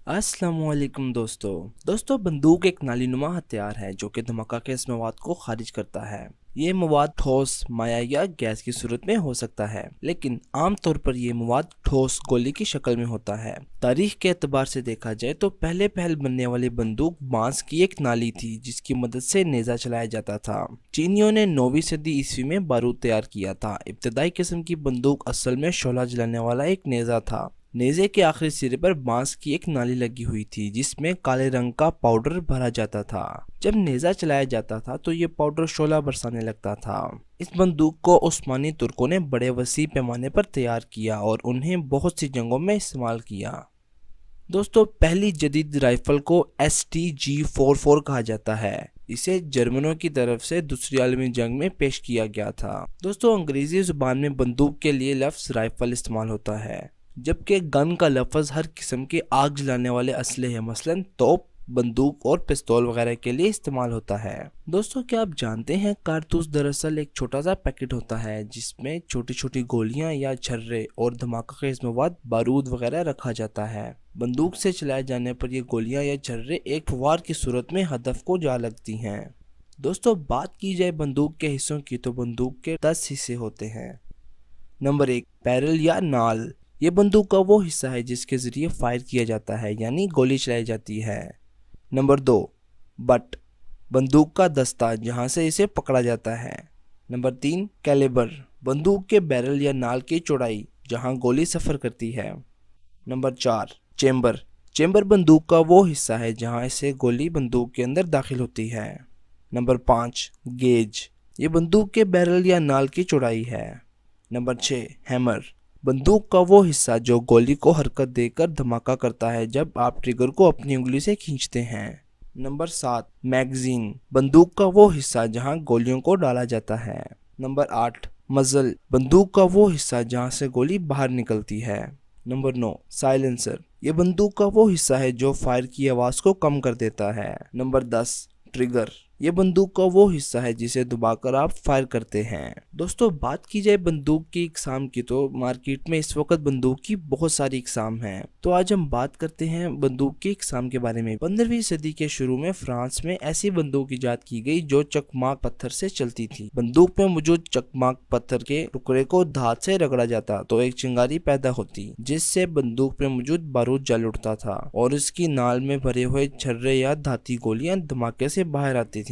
अस्सलाम वालेकुम दोस्तों बंदूक एक नालीनुमा हथियार है जो कि धमाका के इस मवाद को खारिज करता है। ये मवाद ठोस, माया या गैस की सूरत में हो सकता है, लेकिन आम तौर पर ये मवाद ठोस गोली की शक्ल में होता है। तारीख के एतबार से देखा जाए तो पहले बनने वाली बंदूक बांस की एक नाली थी जिसकी मदद से नेजा चलाया जाता था। चीनियों ने 9वीं सदी ईस्वी में बारूद तैयार किया था। इब्तदाई किस्म की बंदूक असल में शोला जलाने वाला एक नेजा था। नेज़े के आखिरी सिरे पर बांस की एक नाली लगी हुई थी जिसमें काले रंग का पाउडर भरा जाता था। जब नेज़ा चलाया जाता था तो ये पाउडर शोला बरसाने लगता था। इस बंदूक को उस्मानी तुर्कों ने बड़े वसी पैमाने पर तैयार किया और उन्हें बहुत सी जंगों में इस्तेमाल किया। दोस्तों, पहली जदीद राइफल को STG-44 कहा जाता है। इसे जर्मनों की तरफ से दूसरी आलमी जंग में पेश किया गया था। दोस्तों, अंग्रेजी जुबान में बंदूक के लिए लफ्ज़ राइफल इस्तेमाल होता है, जबकि गन का लफ्ज़ हर किस्म के आग जलाने वाले असलहे मसलन तोप, बंदूक और पिस्तौल वगैरह के लिए इस्तेमाल होता है। दोस्तों, क्या आप जानते हैं कारतूस दरअसल एक छोटा सा पैकेट होता है जिसमें छोटी छोटी गोलियां या छर्रे और धमाका खेज मवाद, बारूद वगैरह रखा जाता है। बंदूक से चलाए जाने पर ये गोलियां या छर्रे एक फव्वार की सूरत में हदफ को जा लगती हैं। दोस्तों, बात की जाए बंदूक के हिस्सों की तो बंदूक के 10 हिस्से होते हैं। नंबर 1, बैरल या नाल। ये बंदूक का वो हिस्सा है जिसके जरिए फायर किया जाता है, यानी गोली चलाई जाती है। नंबर 2, बट, बंदूक का दस्ता जहां से इसे पकड़ा जाता है। नंबर 3, कैलिबर, बंदूक के बैरल या नाल की चौड़ाई जहां गोली सफर करती है। नंबर 4, चेम्बर, चेम्बर बंदूक का वो हिस्सा है जहां से गोली बंदूक के अंदर दाखिल होती है। नंबर 5, गेज, ये बंदूक के बैरल या नाल की चौड़ाई है। नंबर 6, हैमर, बंदूक का वो हिस्सा जो गोली को हरकत देकर धमाका करता है जब आप ट्रिगर को अपनी उंगली से खींचते हैं। नंबर 7, मैगजीन, बंदूक का वो हिस्सा जहां गोलियों को डाला जाता है। नंबर 8, मजल, बंदूक का वो हिस्सा जहां से गोली बाहर निकलती है। नंबर 9, साइलेंसर, ये बंदूक का वो हिस्सा है जो फायर की आवाज को कम कर देता है। नंबर 10, ट्रिगर, ये बंदूक का वो हिस्सा है जिसे दबाकर आप फायर करते हैं। दोस्तों, बात की जाए बंदूक की इकसाम की तो मार्केट में इस वक्त बंदूक की बहुत सारी इकसाम हैं। तो आज हम बात करते हैं बंदूक की इकसाम के बारे में। 15वीं सदी के शुरू में फ्रांस में ऐसी बंदूक इजाद की गई जो चकमाक पत्थर से चलती थी। बंदूक में मौजूद चकमाक पत्थर के टुकड़े को धात से रगड़ा जाता तो एक चिंगारी पैदा होती जिससे बंदूक में मौजूद बारूद जल उठता था और इसकी नाल में भरे हुए छर्रे या धाती गोलियां धमाके से बाहर आती थी।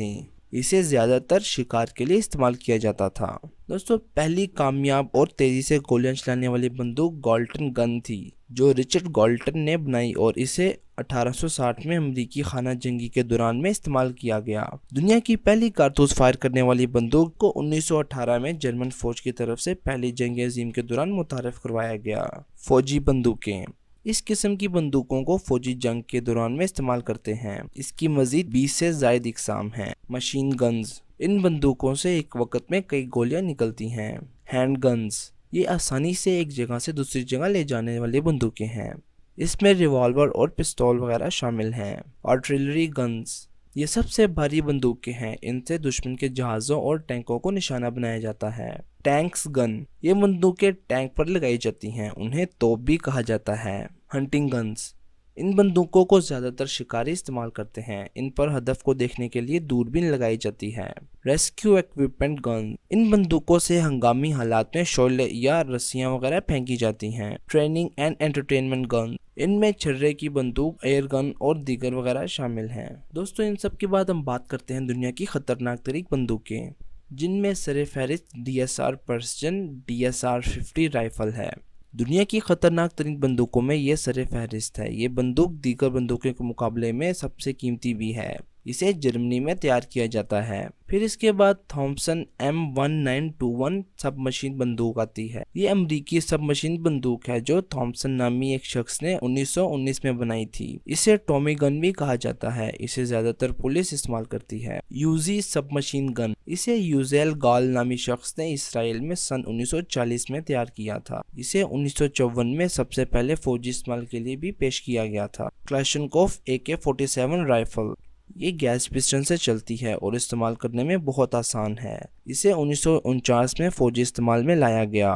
इसे ज्यादातर शिकार के लिए इस्तेमाल किया जाता था। दोस्तों, पहली कामयाब और तेजी से गोलियां चलाने वाली बंदूक गॉल्टन गन थी जो रिचर्ड गॉल्टन ने बनाई और इसे 1860 में अमेरिकी खाना जंगी के दौरान में इस्तेमाल किया गया। दुनिया की पहली कारतूस फायर करने वाली बंदूक को 1918 में जर्मन फौज की तरफ से पहली जंग अजीम के दौरान मुतारिफ करवाया गया। फौजी बंदूकें, इस किस्म की बंदूकों को फौजी जंग के दौरान में इस्तेमाल करते हैं। इसकी मजीद 20 से जायद इकसाम हैं। मशीन गन्स, इन बंदूकों से एक वक्त में कई गोलियां निकलती हैं। हैंड गन्स, ये आसानी से एक जगह से दूसरी जगह ले जाने वाली बंदूकें हैं। इसमें रिवॉल्वर और पिस्तौल वगैरह शामिल हैं। आर्टिलरी गन्स, ये सबसे भारी बंदूकें हैं। इनसे दुश्मन के जहाज़ों और टैंकों को निशाना बनाया जाता है। टैंक्स गन, ये बंदूकें टैंक पर लगाई जाती हैं। उन्हें तोप भी कहा जाता है। हंटिंग गन्स, इन बंदूकों को ज्यादातर शिकारी इस्तेमाल करते हैं। इन पर हदफ को देखने के लिए दूरबीन लगाई जाती है। रेस्क्यू इक्विपमेंट गन, इन बंदूकों से हंगामी हालात में शोले या रस्सियां वगैरह फेंकी जाती हैं। ट्रेनिंग एंड एंटरटेनमेंट गन, इनमें छर्रे की बंदूक, एयर गन और दीगर वगैरह शामिल हैं। दोस्तों, इन सब के बाद हम बात करते हैं दुनिया की खतरनाक तरीन बंदूकें, जिनमें सरे फहरिस्त DSR पर्सियन DSR 50 राइफल है। दुनिया की खतरनाक तरीन बंदूकों में ये सरे फहरिस्त है। ये बंदूक दीगर बंदूकों के मुकाबले में सबसे कीमती भी है। इसे जर्मनी में तैयार किया जाता है। फिर इसके बाद थॉमसन M1921 सब मशीन बंदूक आती है। ये अमेरिकी सब मशीन बंदूक है जो थॉमसन नामी एक शख्स ने 1919 में बनाई थी। इसे टॉमी गन भी कहा जाता है। इसे ज्यादातर पुलिस इस्तेमाल करती है। यूजी सब मशीन गन, इसे यूजेल गाल नामी शख्स ने इसराइल में सन 1940 में तैयार किया था। इसे 1954 में सबसे पहले फौजी इस्तेमाल के लिए भी पेश किया गया था। क्लाशनकोफ AK-47 राइफल, ये गैस पिस्टन से चलती है और इस्तेमाल करने में बहुत आसान है। इसे 1949 में फौजी इस्तेमाल में लाया गया।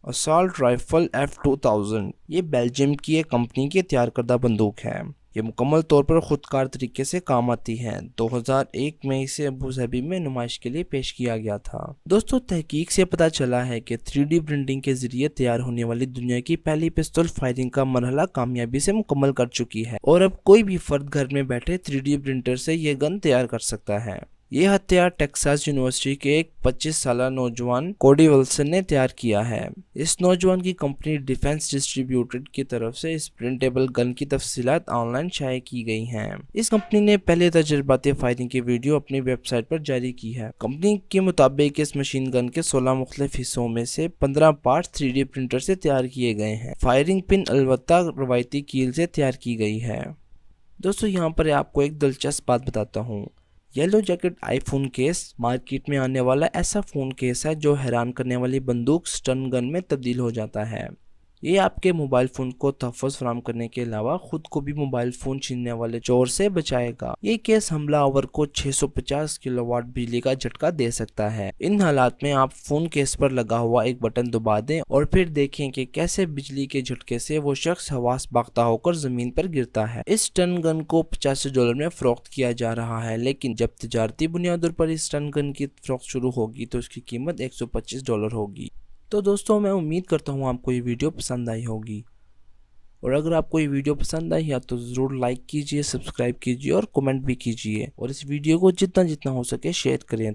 असॉल्ट राइफल F2000 ये बेल्जियम की एक कंपनी की तैयार करदा बंदूक है। ये मुकम्मल तौर पर खुदकार तरीके से काम आती है। 2001 में इसे अबू धाबी में नुमाइश के लिए पेश किया गया था। दोस्तों, तहकीक से पता चला है कि 3D प्रिंटिंग के जरिए तैयार होने वाली दुनिया की पहली पिस्तौल फायरिंग का मरहला कामयाबी से मुकम्मल कर चुकी है और अब कोई भी फर्द घर में बैठे 3D प्रिंटर से ये गन तैयार कर सकता है। ये हथियार टेक्सास यूनिवर्सिटी के एक 25 साल नौजवान कोडी विल्सन ने तैयार किया है। इस नौजवान की कंपनी डिफेंस डिस्ट्रीब्यूटेड की तरफ से इस प्रिंटेबल गन की तफसीलात ऑनलाइन शाये की गई हैं। इस कंपनी ने पहले तजर्बाती फायरिंग की वीडियो अपनी वेबसाइट पर जारी की है। कंपनी के मुताबिक इस मशीन गन के 16 मुख्तलिफ हिस्सों में से 15 पार्ट 3D प्रिंटर से तैयार किए गए हैं। फायरिंग पिन अलबत्ता रवायती कील से तैयार की गई है। दोस्तों, यहाँ पर आपको एक दिलचस्प बात बताता हूँ। Yellow jacket iPhone case market में आने वाला ऐसा फ़ोन केस है जो हैरान करने वाली बंदूक स्टन गन में तब्दील हो जाता है। ये आपके मोबाइल फ़ोन को तहफ़्फ़ुज़ फराहम करने के अलावा खुद को भी मोबाइल फ़ोन छीनने वाले चोर से बचाएगा। ये केस हमलावर को 650 किलोवाट बिजली का झटका दे सकता है। इन हालात में आप फ़ोन केस पर लगा हुआ एक बटन दबा दें और फिर देखें कि कैसे बिजली के झटके से वो शख्स हवास बाख्ता होकर ज़मीन पर गिरता है। इस स्टन गन को $85 में फ़रोख्त किया जा रहा है, लेकिन जब तिजारती बुनियादों पर इस स्टन गन की फ़रोख्त शुरू होगी तो इसकी कीमत $125 होगी। तो दोस्तों, मैं उम्मीद करता हूँ आपको ये वीडियो पसंद आई होगी, और अगर आपको ये वीडियो पसंद आई है तो ज़रूर लाइक कीजिए, सब्सक्राइब कीजिए और कमेंट भी कीजिए, और इस वीडियो को जितना जितना हो सके शेयर करें।